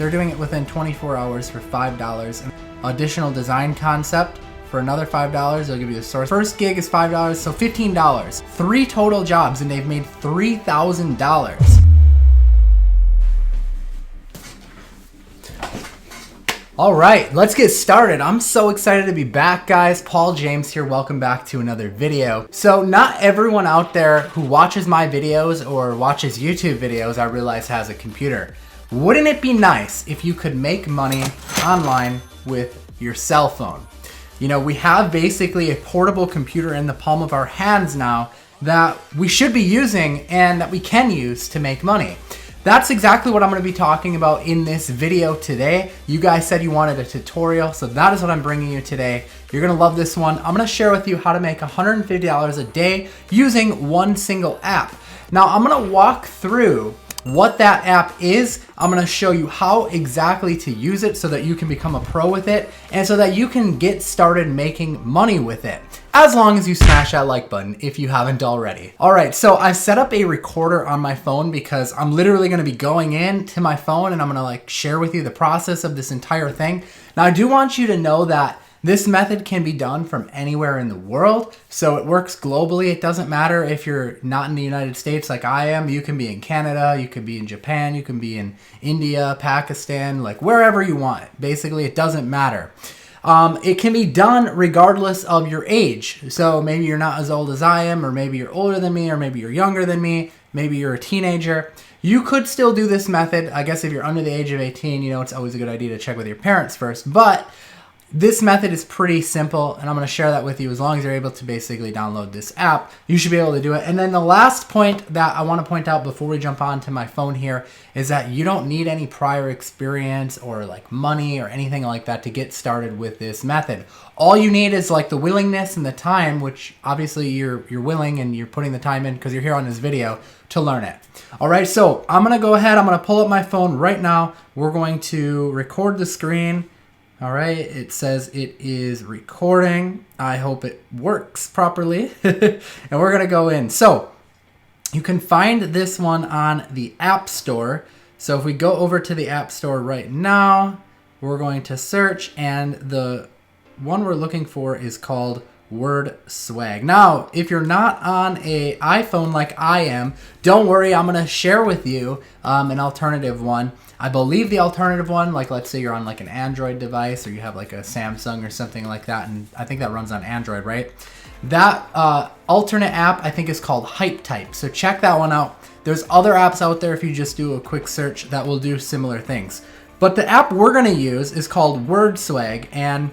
They're doing it within 24 hours for $5. And additional design concept for another $5. They'll give you the source. First gig is $5, so $15. 3 total jobs, and they've made $3,000. All right, let's get started. I'm so excited to be back, guys. Paul James here. Welcome back to another video. So not everyone out there who watches my videos or watches YouTube videos, I realize, has a computer. Wouldn't it be nice if you could make money online with your cell phone? You know, we have basically a portable computer in the palm of our hands now that we should be using and that we can use to make money. That's exactly what I'm going to be talking about in this video today. You guys said you wanted a tutorial, so that is what I'm bringing you today. You're going to love this one. I'm going to share with you how to make $150 a day using one single app. Now, I'm going to walk through what that app is. I'm going to show you how exactly to use it so that you can become a pro with it and so that you can get started making money with it. As long as you smash that like button if you haven't already. All right, so I set up a recorder on my phone because I'm literally gonna be going into my phone and I'm gonna share with you the process of this entire thing. Now I do want you to know that this method can be done from anywhere in the world, so it works globally. It doesn't matter if you're not in the United States like I am. You can be in Canada, you could be in Japan, you can be in India, Pakistan, wherever you want. Basically, it doesn't matter. It can be done regardless of your age. So maybe you're not as old as I am, or maybe you're older than me, or maybe you're younger than me, maybe you're a teenager. You could still do this method. I guess if you're under the age of 18, you know, it's always a good idea to check with your parents first. But this method is pretty simple, and I'm going to share that with you. As long as you're able to basically download this app, you should be able to do it. And then the last point that I want to point out before we jump on to my phone here is that you don't need any prior experience or money or anything like that to get started with this method. All you need is the willingness and the time, which obviously you're willing and you're putting the time in because you're here on this video to learn it. All right, so I'm going to go ahead. I'm going to pull up my phone right now. We're going to record the screen. All right, it says it is recording. I hope it works properly. And we're gonna go in. So you can find this one on the App Store. So if we go over to the App Store right now, we're going to search, and the one we're looking for is called Word Swag. Now, if you're not on an iPhone like I am, don't worry, I'm gonna share with you an alternative one. I believe the alternative one, let's say you're on an Android device, or you have a Samsung or something like that, and I think that runs on Android, right? That alternate app I think is called HypeType, so check that one out. There's other apps out there if you just do a quick search that will do similar things. But the app we're gonna use is called Word Swag, and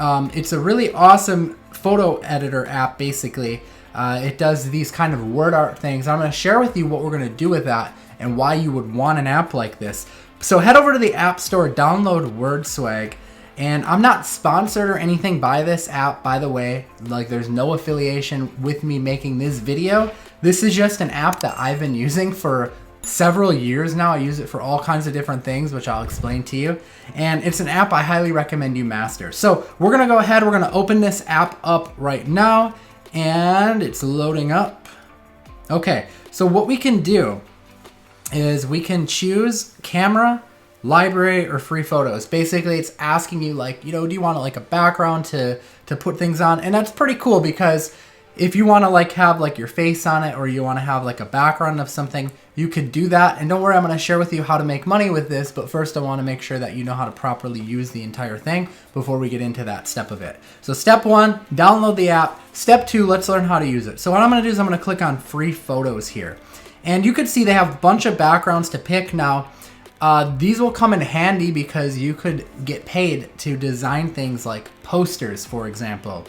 it's a really awesome photo editor app basically. It does these kind of word art things. I'm gonna share with you what we're gonna do with that and why you would want an app like this. So head over to the App Store, download Word Swag, and I'm not sponsored or anything by this app, by the way. There's no affiliation with me making this video. This is just an app that I've been using for several years now. I use it for all kinds of different things, which I'll explain to you. And it's an app I highly recommend you master. So we're gonna go ahead, we're gonna open this app up right now, and it's loading up. Okay, so what we can do is we can choose camera, library, or free photos. Basically, it's asking you do you want a background to put things on? And that's pretty cool because if you want to have your face on it, or you want to have a background of something, you could do that. And don't worry, I'm going to share with you how to make money with this, but first I want to make sure that you know how to properly use the entire thing before we get into that step of it. So step 1, download the app. Step 2, let's learn how to use it. So what I'm going to do is I'm going to click on free photos here. And you can see they have a bunch of backgrounds to pick. Now, these will come in handy because you could get paid to design things like posters, for example,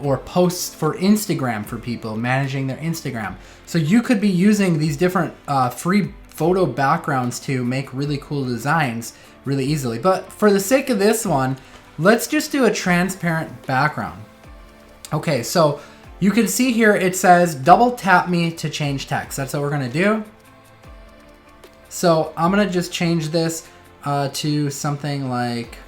or posts for Instagram for people managing their Instagram. So you could be using these different free photo backgrounds to make really cool designs really easily. But for the sake of this one, let's just do a transparent background. Okay, so you can see here it says double tap me to change text. That's what we're gonna do. So I'm gonna just change this to something like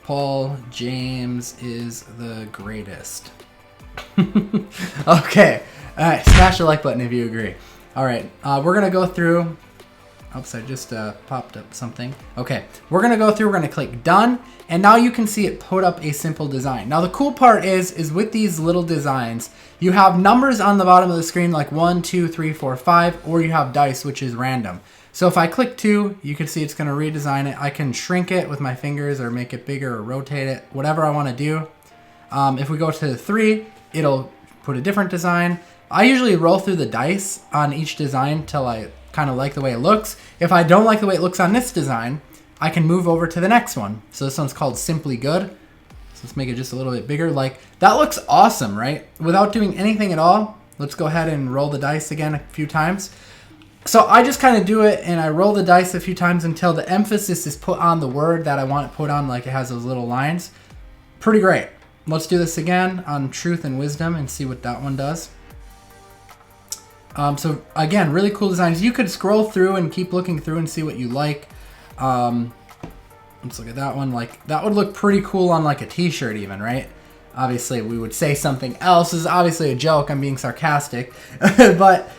Paul James is the greatest. Okay, all right, smash the like button if you agree. All right, we're gonna go through Oops, I just popped up something. Okay, we're gonna go through, we're gonna click done, and now you can see it put up a simple design. Now the cool part is with these little designs, you have numbers on the bottom of the screen like 1, 2, 3, 4, 5, or you have dice, which is random. So if I click 2, you can see it's gonna redesign it. I can shrink it with my fingers or make it bigger or rotate it, whatever I wanna do. If we go to 3, it'll put a different design. I usually roll through the dice on each design till I kind of like the way it looks. If I don't like the way it looks on this design, I can move over to the next one. So this one's called Simply Good. So let's make it just a little bit bigger. Like, that looks awesome, right? Without doing anything at all, let's go ahead and roll the dice again a few times. So I just kind of do it and I roll the dice a few times until the emphasis is put on the word that I want it put on, like it has those little lines. Pretty great. Let's do this again on truth and wisdom and see what that one does. So again, really cool designs. You could scroll through and keep looking through and see what you like. Let's look at that one. Like, that would look pretty cool on like a t-shirt even, right? Obviously we would say something else. This is obviously a joke. I'm being sarcastic, but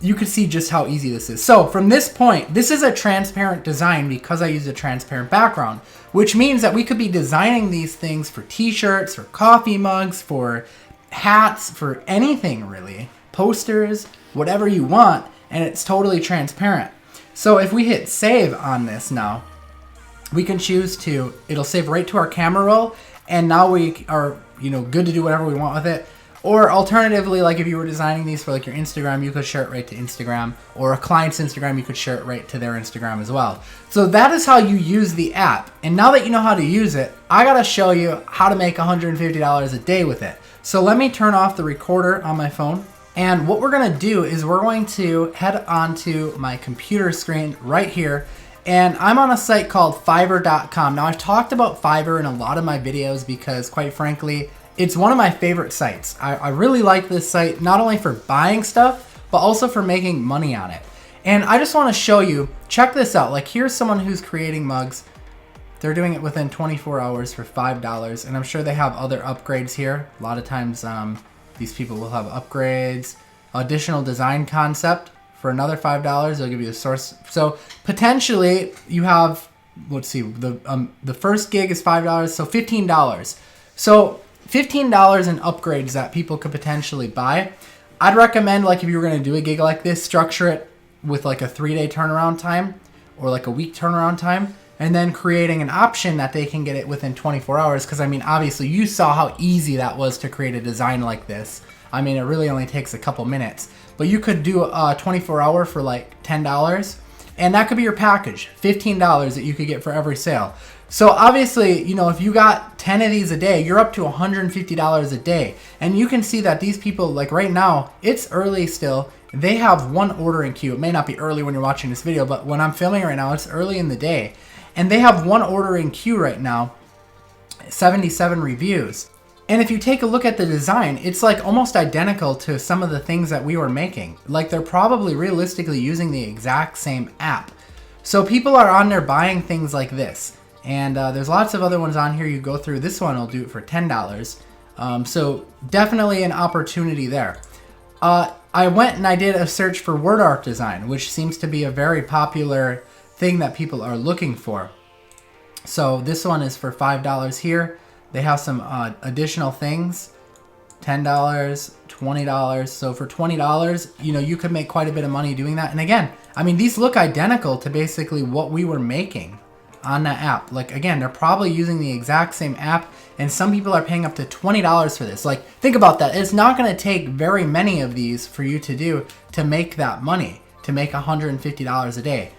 you could see just how easy this is. So from this point, this is a transparent design because I use a transparent background, which means that we could be designing these things for t-shirts, for coffee mugs, for hats, for anything really. Posters, whatever you want, and it's totally transparent. So if we hit save on this now, we can choose to, it'll save right to our camera roll, and now we are, good to do whatever we want with it. Or alternatively, like if you were designing these for like your Instagram, you could share it right to Instagram, or a client's Instagram, you could share it right to their Instagram as well. So that is how you use the app. And now that you know how to use it, I gotta show you how to make $150 a day with it. So let me turn off the recorder on my phone. And what we're gonna do is we're going to head onto my computer screen right here. And I'm on a site called Fiverr.com. Now I've talked about Fiverr in a lot of my videos because quite frankly, it's one of my favorite sites. I really like this site, not only for buying stuff, but also for making money on it. And I just wanna show you, check this out. Like, here's someone who's creating mugs. They're doing it within 24 hours for $5. And I'm sure they have other upgrades here. A lot of times, these people will have upgrades, additional design concept for another $5. They'll give you a source. So potentially you have, let's see, the first gig is $5, so $15. So $15 in upgrades that people could potentially buy. I'd recommend, like, if you were going to do a gig like this, structure it with like a 3-day turnaround time or like a week turnaround time, and then creating an option that they can get it within 24 hours. Because I mean, obviously you saw how easy that was to create a design like this. I mean, it really only takes a couple minutes, but you could do a 24-hour for like $10, and that could be your package, $15 that you could get for every sale. So obviously, if you got 10 of these a day, you're up to $150 a day. And you can see that these people, like right now, it's early still. They have one order in queue. It may not be early when you're watching this video, but when I'm filming right now, it's early in the day. And they have one order in queue right now, 77 reviews. And if you take a look at the design, it's like almost identical to some of the things that we were making. Like, they're probably realistically using the exact same app. So people are on there buying things like this. And there's lots of other ones on here you go through. This one will do it for $10. So definitely an opportunity there. I went and I did a search for word art design, which seems to be a very popular thing that people are looking for. So this one is for $5 here. They have some additional things, $10, $20. So for $20, you could make quite a bit of money doing that. And again, I mean, these look identical to basically what we were making on that app. Like, again, they're probably using the exact same app, and some people are paying up to $20 for this. Like, think about that. It's not going to take very many of these for you to do to make that money, to make $150 a day.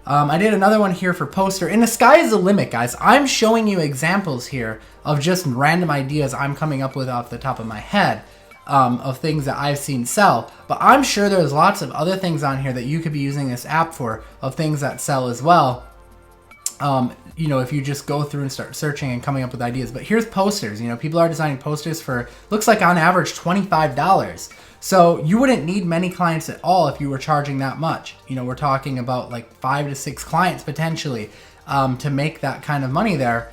I did another one here for poster, and the sky is the limit, guys. I'm showing you examples here of just random ideas I'm coming up with off the top of my head, of things that I've seen sell. But I'm sure there's lots of other things on here that you could be using this app for, of things that sell as well. If you just go through and start searching and coming up with ideas. But here's posters. People are designing posters for, looks like on average, $25. So you wouldn't need many clients at all if you were charging that much. We're talking about like 5 to 6 clients potentially to make that kind of money there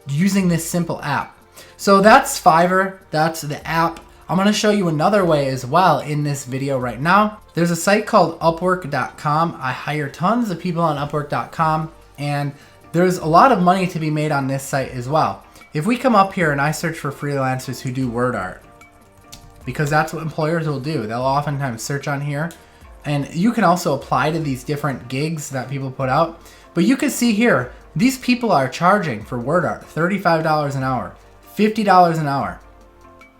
using this simple app. So that's Fiverr. That's the app. I'm gonna show you another way as well in this video right now. There's a site called Upwork.com. I hire tons of people on Upwork.com, and there's a lot of money to be made on this site as well. If we come up here and I search for freelancers who do word art, because that's what employers will do. They'll oftentimes search on here, and you can also apply to these different gigs that people put out. But you can see here, these people are charging for word art $35 an hour, $50 an hour,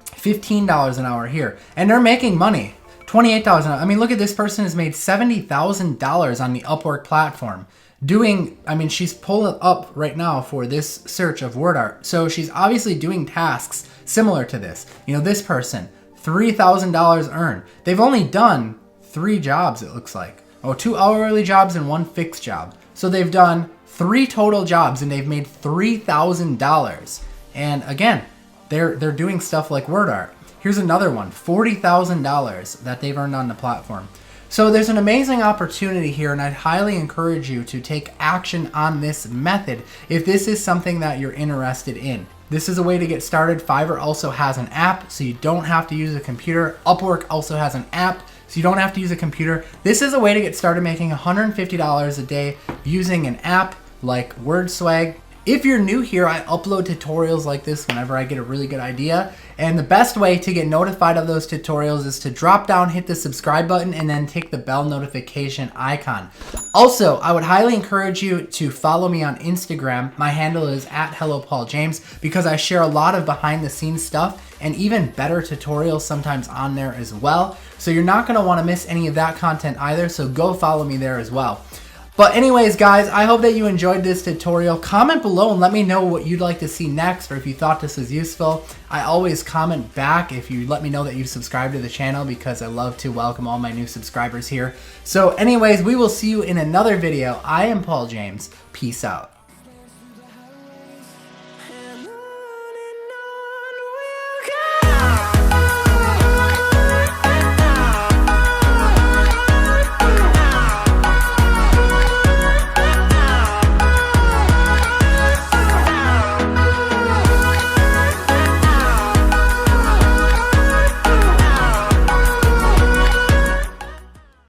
$15 an hour here, and they're making money. $28 an hour. I mean, look at this person has made $70,000 on the Upwork platform doing, I mean, she's pulling up right now for this search of word art. So she's obviously doing tasks similar to this. You know, this person, $3,000 earned. They've only done 3 jobs, it looks like. Oh, 2 hourly jobs and 1 fixed job. So they've done 3 total jobs and they've made $3,000. And again, they're doing stuff like word art. Here's another one, $40,000 that they've earned on the platform. So there's an amazing opportunity here, and I'd highly encourage you to take action on this method if this is something that you're interested in. This is a way to get started. Fiverr also has an app, so you don't have to use a computer. Upwork also has an app, so you don't have to use a computer. This is a way to get started making $150 a day using an app like WordSwag. If you're new here, I upload tutorials like this whenever I get a really good idea. And the best way to get notified of those tutorials is to drop down, hit the subscribe button, and then tick the bell notification icon. Also, I would highly encourage you to follow me on Instagram. My handle is @HelloPaulJames because I share a lot of behind the scenes stuff and even better tutorials sometimes on there as well. So you're not gonna wanna miss any of that content either, so go follow me there as well. But anyways, guys, I hope that you enjoyed this tutorial. Comment below and let me know what you'd like to see next, or if you thought this was useful. I always comment back if you let me know that you've subscribed to the channel, because I love to welcome all my new subscribers here. So anyways, we will see you in another video. I am Paul James. Peace out.